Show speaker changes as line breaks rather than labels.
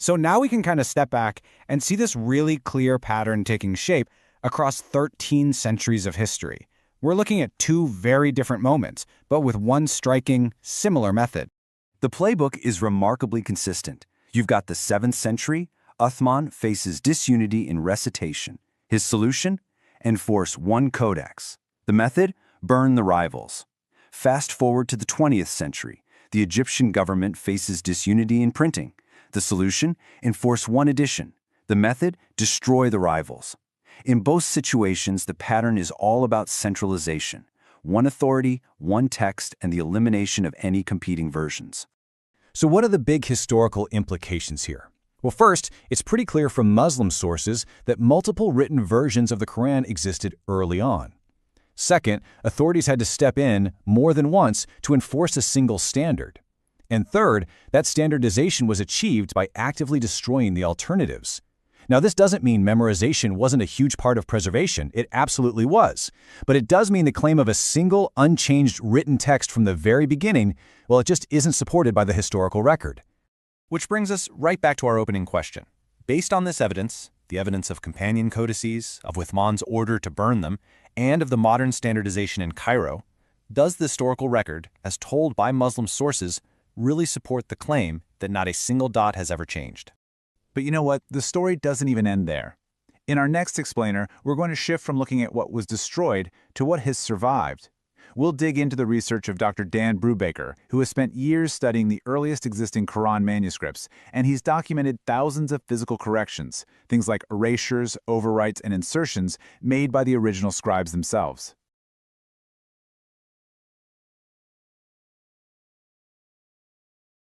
So now we can kind of step back and see this really clear pattern taking shape across 13 centuries of history. We're looking at two very different moments, but with one striking, similar method.
The playbook is remarkably consistent. You've got the 7th century, Uthman faces disunity in recitation. His solution? Enforce one codex. The method? Burn the rivals. Fast forward to the 20th century. The Egyptian government faces disunity in printing. The solution? Enforce one edition. The method? Destroy the rivals. In both situations, the pattern is all about centralization. One authority, one text, and the elimination of any competing versions.
So what are the big historical implications here? Well, first, it's pretty clear from Muslim sources that multiple written versions of the Qur'an existed early on. Second, authorities had to step in more than once to enforce a single standard. And third, that standardization was achieved by actively destroying the alternatives. Now, this doesn't mean memorization wasn't a huge part of preservation. It absolutely was. But it does mean the claim of a single, unchanged written text from the very beginning, well, it just isn't supported by the historical record.
Which brings us right back to our opening question. Based on this evidence, the evidence of companion codices, of Uthman's order to burn them, and of the modern standardization in Cairo, does the historical record, as told by Muslim sources, really support the claim that not a single dot has ever changed?
But you know what? The story doesn't even end there. In our next explainer, we're going to shift from looking at what was destroyed to what has survived. We'll dig into the research of Dr. Dan Brubaker, who has spent years studying the earliest existing Quran manuscripts, and he's documented thousands of physical corrections, things like erasures, overwrites, and insertions made by the original scribes themselves.